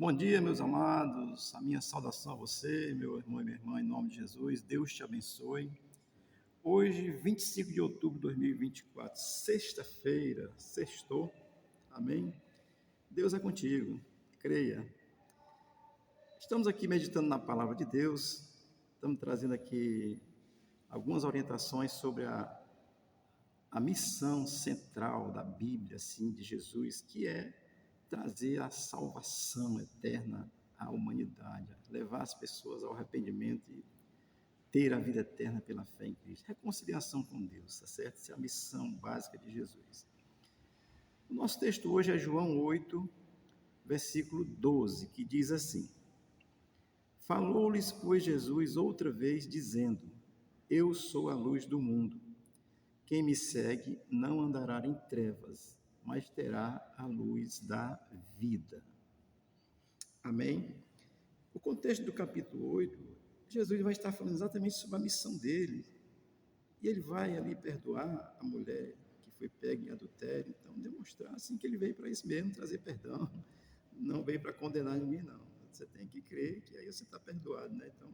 Bom dia, meus amados. A minha saudação a você, meu irmão e minha irmã, em nome de Jesus. Deus te abençoe. Hoje, 25 de outubro de 2024, sexta-feira, sextou. Amém? Deus é contigo. Creia. Estamos aqui meditando na palavra de Deus. Estamos trazendo aqui algumas orientações sobre a missão central da Bíblia, assim, de Jesus, que é trazer a salvação eterna à humanidade, levar as pessoas ao arrependimento e ter a vida eterna pela fé em Cristo. Reconciliação com Deus, tá certo? Essa é a missão básica de Jesus. O nosso texto hoje é João 8, versículo 12, que diz assim: Falou-lhes, pois, Jesus outra vez, dizendo: Eu sou a luz do mundo. Quem me segue não andará em trevas, mas terá a luz da vida. Amém? O contexto do capítulo 8, Jesus vai estar falando exatamente sobre a missão dele. E ele vai ali perdoar a mulher que foi pega em adultério. Então, demonstrar assim que ele veio para isso mesmo, trazer perdão. Não veio para condenar ninguém, não. Você tem que crer que aí você está perdoado, né? Então,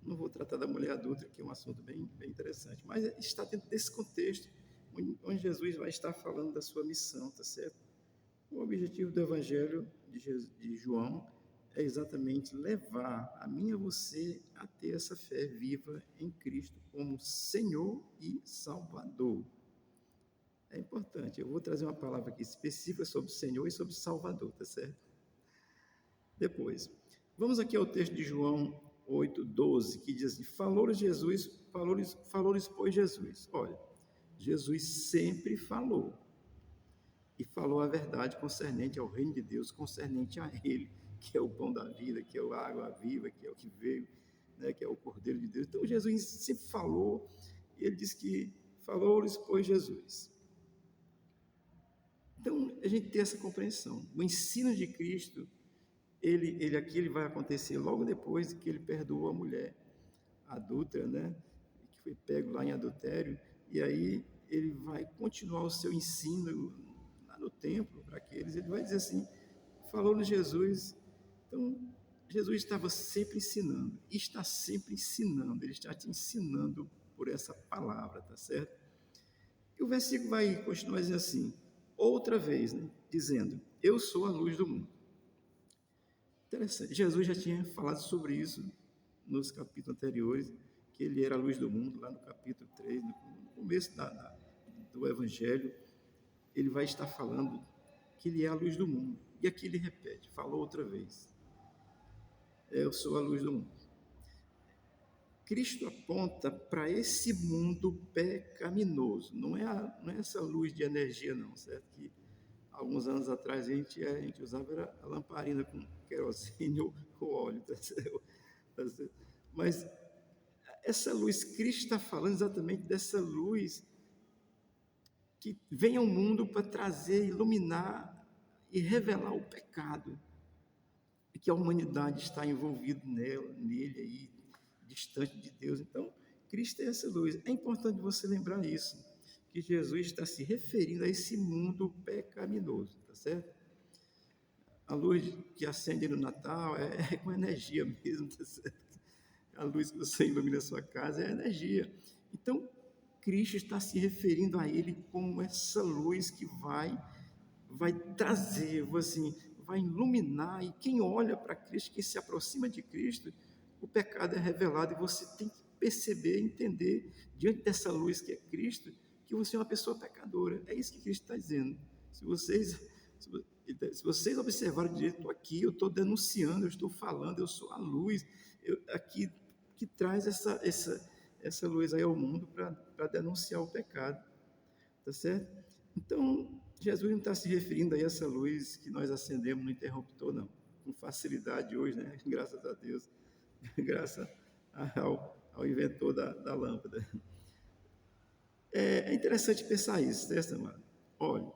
não vou tratar da mulher adulta, que é um assunto bem interessante. Mas está dentro desse contexto onde Jesus vai estar falando da sua missão, tá certo? O objetivo do Evangelho de João é exatamente levar a mim e a você a ter essa fé viva em Cristo como Senhor e Salvador. É importante. Eu vou trazer uma palavra aqui específica sobre Senhor e sobre Salvador, tá certo? Depois, vamos aqui ao texto de João 8:12, que diz assim: falou-lhes Jesus, falou-lhes, pois, Jesus. Olha, Jesus sempre falou. E falou a verdade concernente ao reino de Deus, concernente a Ele, que é o pão da vida, que é a água viva, que é o que veio, né, que é o Cordeiro de Deus. Então, Jesus sempre falou, e ele diz que falou-lhes, pois, Jesus. Então, a gente tem essa compreensão. O ensino de Cristo, ele vai acontecer logo depois que ele perdoou a mulher adúltera, né, que foi pego lá em adultério, e aí ele vai continuar o seu ensino no templo para aqueles, ele vai dizer assim, falou-nos Jesus. Então, Jesus estava sempre ensinando, e está sempre ensinando, ele está te ensinando por essa palavra, tá certo? E o versículo vai continuar dizendo assim, outra vez, né, dizendo, eu sou a luz do mundo. Interessante, Jesus já tinha falado sobre isso nos capítulos anteriores, que ele era a luz do mundo, lá no capítulo 3, no começo do Evangelho, ele vai estar falando que ele é a luz do mundo. E aqui ele repete, falou outra vez. Eu sou a luz do mundo. Cristo aponta para esse mundo pecaminoso. Não é essa luz de energia, não, certo? Que alguns anos atrás a gente usava a lamparina com querosene ou óleo, tá certo? Mas essa luz, Cristo está falando exatamente dessa luz que vem ao mundo para trazer, iluminar e revelar o pecado, e que a humanidade está envolvida nele aí, distante de Deus. Então, Cristo é essa luz. É importante você lembrar isso, que Jesus está se referindo a esse mundo pecaminoso, tá certo? A luz que acende no Natal é com energia mesmo, tá certo? A luz que você ilumina a sua casa é energia. Então, Cristo está se referindo a ele como essa luz que vai trazer, assim, vai iluminar, e quem olha para Cristo, quem se aproxima de Cristo, o pecado é revelado e você tem que perceber, entender, diante dessa luz que é Cristo, que você é uma pessoa pecadora. É isso que Cristo está dizendo. Se vocês observarem direito, estou aqui, eu estou denunciando, eu estou falando, eu sou a luz, aqui que traz essa luz aí ao mundo para denunciar o pecado, tá certo? Então, Jesus não está se referindo a essa luz que nós acendemos no interruptor, não, com facilidade hoje, né? Graças a Deus, graças ao inventor da lâmpada. É interessante pensar isso, certo, amado? Olha,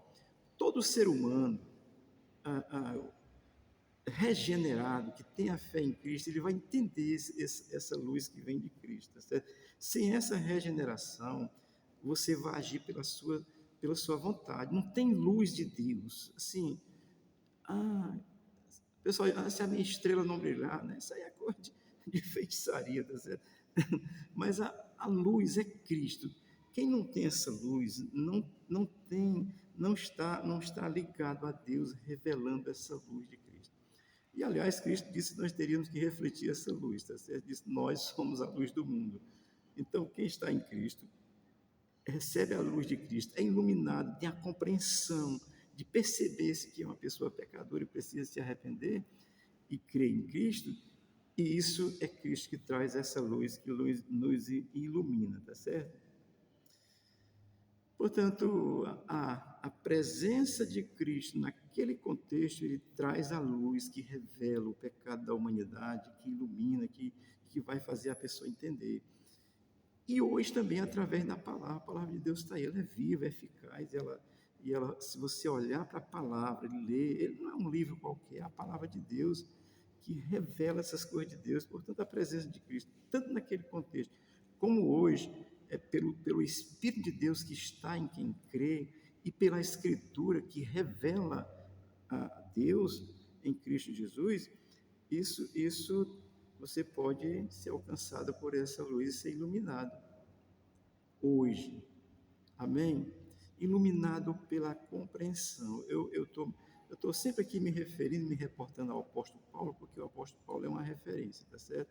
todo ser humano regenerado, que tem a fé em Cristo, ele vai entender essa luz que vem de Cristo, tá certo? Sem essa regeneração, você vai agir pela sua vontade. Não tem luz de Deus. Assim, a pessoal, se a minha estrela não brilhar, né? Isso aí é coisa de feitiçaria, tá certo? Mas a luz é Cristo. Quem não tem essa luz não está ligado a Deus, revelando essa luz de Cristo. E, aliás, Cristo disse que nós teríamos que refletir essa luz, tá certo? Disse, nós somos a luz do mundo. Então, quem está em Cristo recebe a luz de Cristo, é iluminado, tem a compreensão de perceber-se que é uma pessoa pecadora e precisa se arrepender e crer em Cristo, e isso é Cristo que traz essa luz, que nos ilumina, tá certo? Portanto, a presença de Cristo naquele contexto, ele traz a luz que revela o pecado da humanidade, que ilumina, que vai fazer a pessoa entender. E hoje também, através da palavra, a palavra de Deus está aí, ela é viva, é eficaz, se você olhar para a palavra e ler, ele não é um livro qualquer, é a palavra de Deus que revela essas coisas de Deus. Portanto, a presença de Cristo, tanto naquele contexto, como hoje, pelo Espírito de Deus que está em quem crê, e pela Escritura que revela a Deus em Cristo Jesus, isso você pode ser alcançado por essa luz e ser iluminado hoje. Amém? Iluminado pela compreensão. Eu estou sempre aqui me referindo, me reportando ao apóstolo Paulo, porque o apóstolo Paulo é uma referência, tá certo?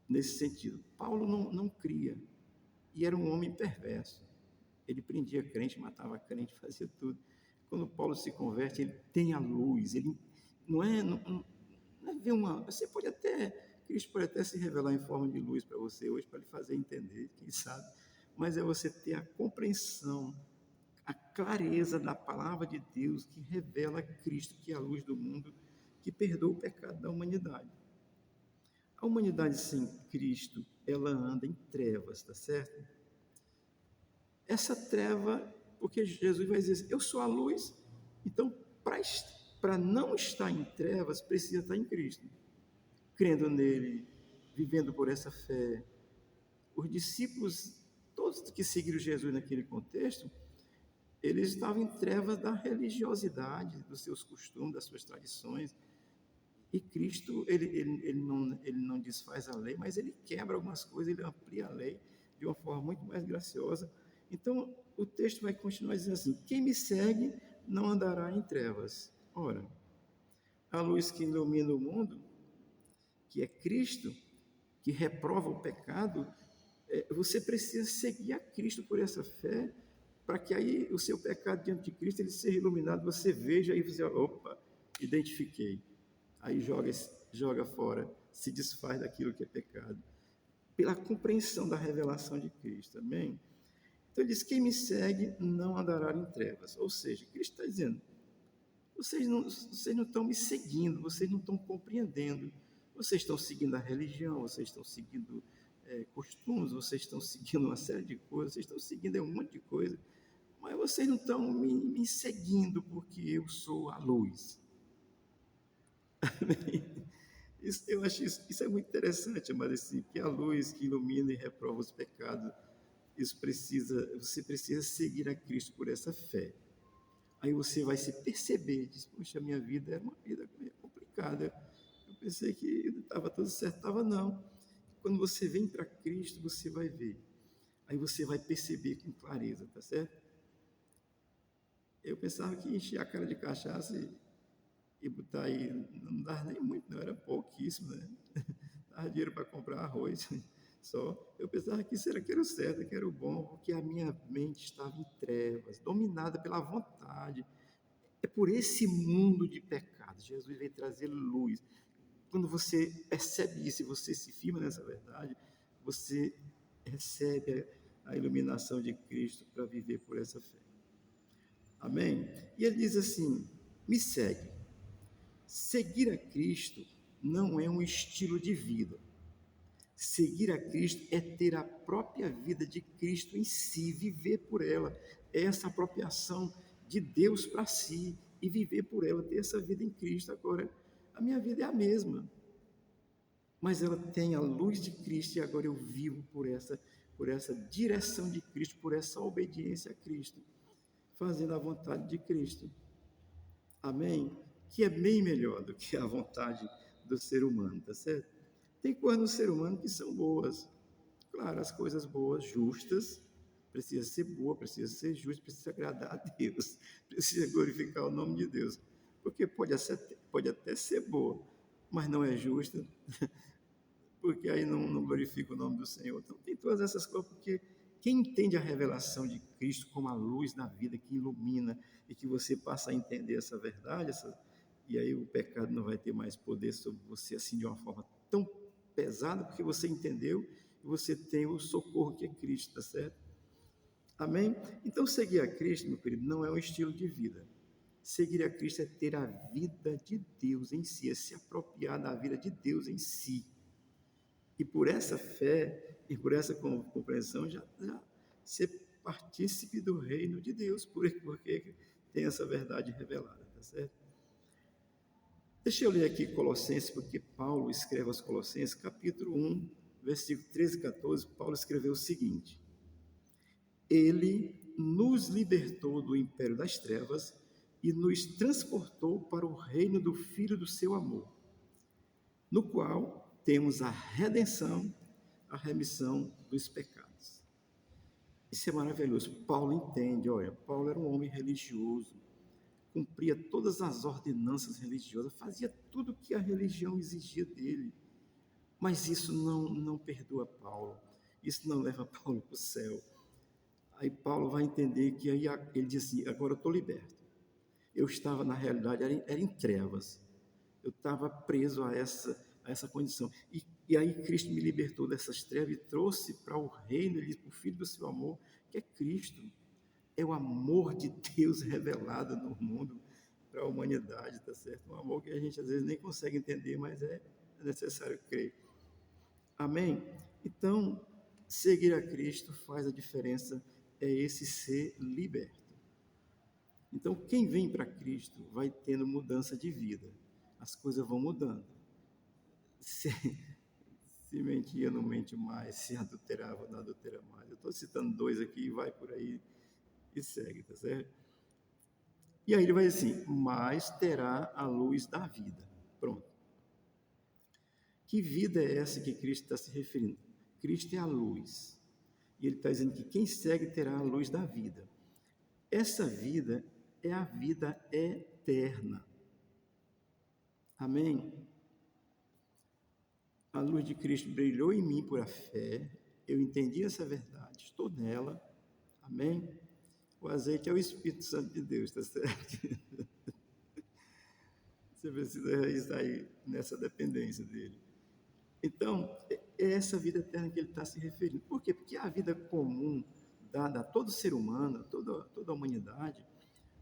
Nesse sentido. Paulo não cria, e era um homem perverso. Ele prendia crente, matava crente, fazia tudo. Quando Paulo se converte, ele tem a luz, ele não é ver você pode até, Cristo pode até se revelar em forma de luz para você hoje, para lhe fazer entender, quem sabe, mas é você ter a compreensão, a clareza da palavra de Deus que revela Cristo, que é a luz do mundo, que perdoa o pecado da humanidade. A humanidade sem Cristo, ela anda em trevas, tá certo? Essa treva, porque Jesus vai dizer, eu sou a luz, então para não estar em trevas, precisa estar em Cristo, crendo nele, vivendo por essa fé. Os discípulos, todos que seguiram Jesus naquele contexto, eles estavam em trevas da religiosidade, dos seus costumes, das suas tradições. E Cristo, ele não desfaz a lei, mas ele quebra algumas coisas, ele amplia a lei de uma forma muito mais graciosa. Então, o texto vai continuar dizendo assim, quem me segue não andará em trevas. Ora, a luz que ilumina o mundo, que é Cristo, que reprova o pecado, você precisa seguir a Cristo por essa fé, para que aí o seu pecado diante de Cristo ele seja iluminado, você veja e você, opa, identifiquei. Aí joga fora, se desfaz daquilo que é pecado, pela compreensão da revelação de Cristo, amém? Então ele diz, quem me segue não andará em trevas, ou seja, Cristo está dizendo, vocês não estão me seguindo, vocês não estão compreendendo, vocês estão seguindo a religião, vocês estão seguindo costumes, vocês estão seguindo uma série de coisas, vocês estão seguindo um monte de coisa, mas vocês não estão me seguindo porque eu sou a luz. Eu acho isso é muito interessante, mas assim, que a luz que ilumina e reprova os pecados, você precisa seguir a Cristo por essa fé. Aí você vai se perceber, diz, poxa, minha vida era uma vida complicada, eu pensei que estava tudo certo, estava não. Quando você vem para Cristo, você vai ver, aí você vai perceber com clareza, tá certo? Eu pensava que encher a cara de cachaça e botar aí, não dava nem muito, não, era pouquíssimo, né? Dava dinheiro para comprar arroz só. Eu pensava que isso era que era o certo, que era o bom, porque a minha mente estava em trevas, dominada pela vontade. É por esse mundo de pecado. Jesus veio trazer luz. Quando você percebe isso e você se firma nessa verdade, você recebe a iluminação de Cristo para viver por essa fé. Amém? E ele diz assim, me segue. Seguir a Cristo não é um estilo de vida. Seguir a Cristo é ter a própria vida de Cristo em si, viver por ela. É essa apropriação de Deus para si e viver por ela, ter essa vida em Cristo. Agora, a minha vida é a mesma, mas ela tem a luz de Cristo e agora eu vivo por essa direção de Cristo, por essa obediência a Cristo, fazendo a vontade de Cristo. Amém? que é bem melhor do que a vontade do ser humano, tá certo? Tem coisas no ser humano que são boas. Claro, as coisas boas, justas, precisa ser boa, precisa ser justa, precisa agradar a Deus, precisa glorificar o nome de Deus. Porque pode até ser boa, mas não é justa, porque aí não glorifica o nome do Senhor. Então, tem todas essas coisas, porque quem entende a revelação de Cristo como a luz da vida que ilumina e que você passa a entender essa verdade, e aí o pecado não vai ter mais poder sobre você assim de uma forma tão pesada, porque você entendeu e você tem o socorro que é Cristo, tá certo? Amém? Então, seguir a Cristo, meu querido, não é um estilo de vida. Seguir a Cristo é ter a vida de Deus em si, é se apropriar da vida de Deus em si. E por essa fé e por essa compreensão já ser partícipe do reino de Deus, porque tem essa verdade revelada, tá certo? Deixa eu ler aqui Colossenses, porque Paulo escreve aos Colossenses, capítulo 1, versículo 13 e 14, Paulo escreveu o seguinte: Ele nos libertou do império das trevas e nos transportou para o reino do Filho do seu amor, no qual temos a redenção, a remissão dos pecados. Isso é maravilhoso. Paulo entende, olha, Paulo era um homem religioso, cumpria todas as ordenanças religiosas, fazia tudo o que a religião exigia dele. Mas isso não perdoa Paulo, isso não leva Paulo para o céu. Aí Paulo vai entender que aí ele diz assim, agora eu estou liberto. Eu estava, na realidade, era em trevas. Eu estava preso a essa condição. E aí Cristo me libertou dessas trevas e trouxe para o reino, ele disse, o Filho do seu amor, que é Cristo. É o amor de Deus revelado no mundo para a humanidade, tá certo? Um amor que a gente às vezes nem consegue entender, mas é necessário crer. Amém? Então, seguir a Cristo faz a diferença, é esse ser liberto. Então, quem vem para Cristo vai tendo mudança de vida. As coisas vão mudando. Se mentia, não mente mais. Se adulterava, não adultera mais. Eu estou citando dois aqui, vai por aí e segue, tá certo? E aí ele vai assim, mas terá a luz da vida. Pronto. Que vida é essa que Cristo está se referindo? Cristo é a luz. E ele está dizendo que quem segue terá a luz da vida. Essa vida é a vida eterna. Amém? A luz de Cristo brilhou em mim por a fé. Eu entendi essa verdade. Estou nela. Amém? O azeite é o Espírito Santo de Deus, está certo? Você precisa estar aí nessa dependência dele. Então, é essa vida eterna que ele está se referindo. Por quê? Porque a vida comum dada a todo ser humano, a toda a humanidade,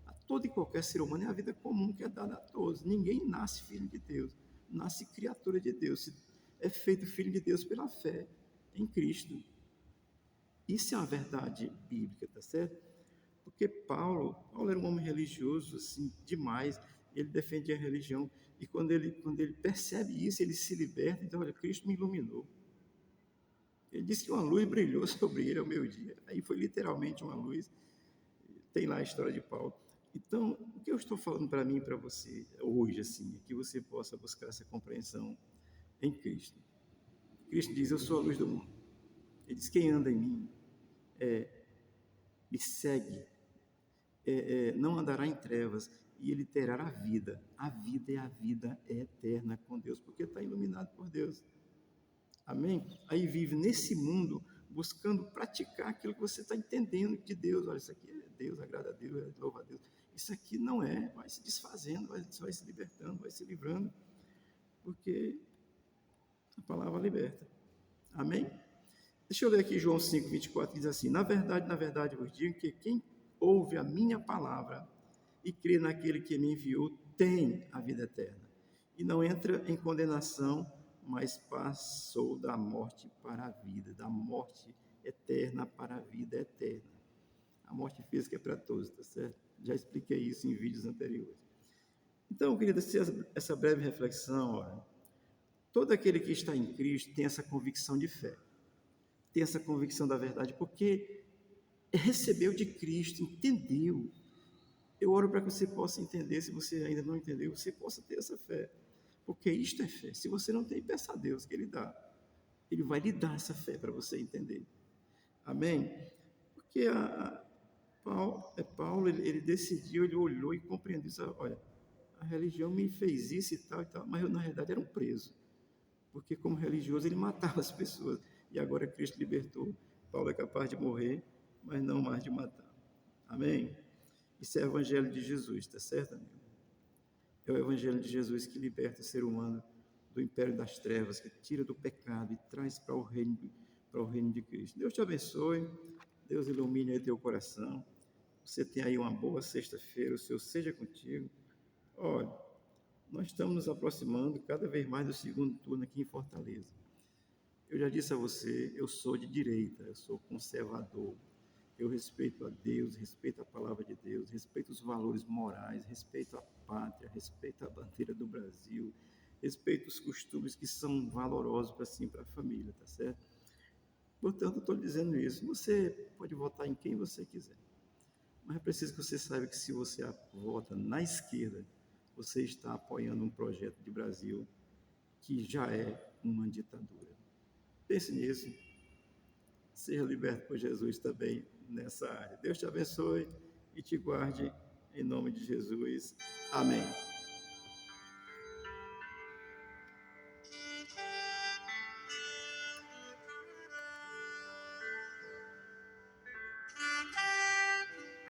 a todo e qualquer ser humano, é a vida comum que é dada a todos. Ninguém nasce filho de Deus, nasce criatura de Deus. É feito filho de Deus pela fé em Cristo. Isso é uma verdade bíblica, tá certo? Porque Paulo era um homem religioso, assim, demais. Ele defendia a religião. E quando ele percebe isso, ele se liberta. Então, olha, Cristo me iluminou. Ele disse que uma luz brilhou sobre ele ao meio-dia. Aí foi literalmente uma luz. Tem lá a história de Paulo. Então, o que eu estou falando para mim e para você hoje, assim, é que você possa buscar essa compreensão em Cristo. Cristo diz, eu sou a luz do mundo. Ele diz, quem anda em mim me segue, não andará em trevas, e ele terá a vida. A vida é a vida eterna com Deus, porque está iluminado por Deus. Amém? Aí vive nesse mundo buscando praticar aquilo que você está entendendo de Deus. Olha, isso aqui é Deus, agrada a Deus, louva a Deus. Isso aqui não é, vai se desfazendo, vai se libertando, vai se livrando, porque a palavra liberta. Amém? Deixa eu ler aqui João 5, 24, que diz assim, na verdade vos digo que quem ouve a minha palavra e crê naquele que me enviou tem a vida eterna. E não entra em condenação, mas passou da morte para a vida, da morte eterna para a vida eterna. A morte física é para todos, tá certo? Já expliquei isso em vídeos anteriores. Então, querida, essa breve reflexão, olha, todo aquele que está em Cristo tem essa convicção de fé, tem essa convicção da verdade, porque recebeu de Cristo, entendeu Eu oro para que você possa entender, se você ainda não entendeu, você possa ter essa fé. Porque isto é fé. Se você não tem, peça a Deus que Ele dá. Ele vai lhe dar essa fé para você entender. Amém? Porque Paulo ele decidiu, ele olhou e compreendeu. Disse, olha, a religião me fez isso e tal, mas eu, na realidade, era um preso. Porque, como religioso, ele matava as pessoas. E agora Cristo libertou. Paulo é capaz de morrer, mas não mais de matar. Amém? Isso é o Evangelho de Jesus, está certo, amigo? É o Evangelho de Jesus que liberta o ser humano do império das trevas, que tira do pecado e traz para o reino de Cristo. Deus te abençoe, Deus ilumine aí teu coração. Você tem aí uma boa sexta-feira, o Senhor seja contigo. Olha, nós estamos nos aproximando cada vez mais do segundo turno aqui em Fortaleza. Eu já disse a você, eu sou de direita, eu sou conservador. Eu respeito a Deus, respeito a palavra de Deus, respeito os valores morais, respeito a pátria, respeito a bandeira do Brasil, respeito os costumes que são valorosos para a família, tá certo? Portanto, eu estou dizendo isso. Você pode votar em quem você quiser, mas é preciso que você saiba que se você vota na esquerda, você está apoiando um projeto de Brasil que já é uma ditadura. Pense nisso. Seja liberto por Jesus também nessa área. Deus te abençoe e te guarde em nome de Jesus. Amém.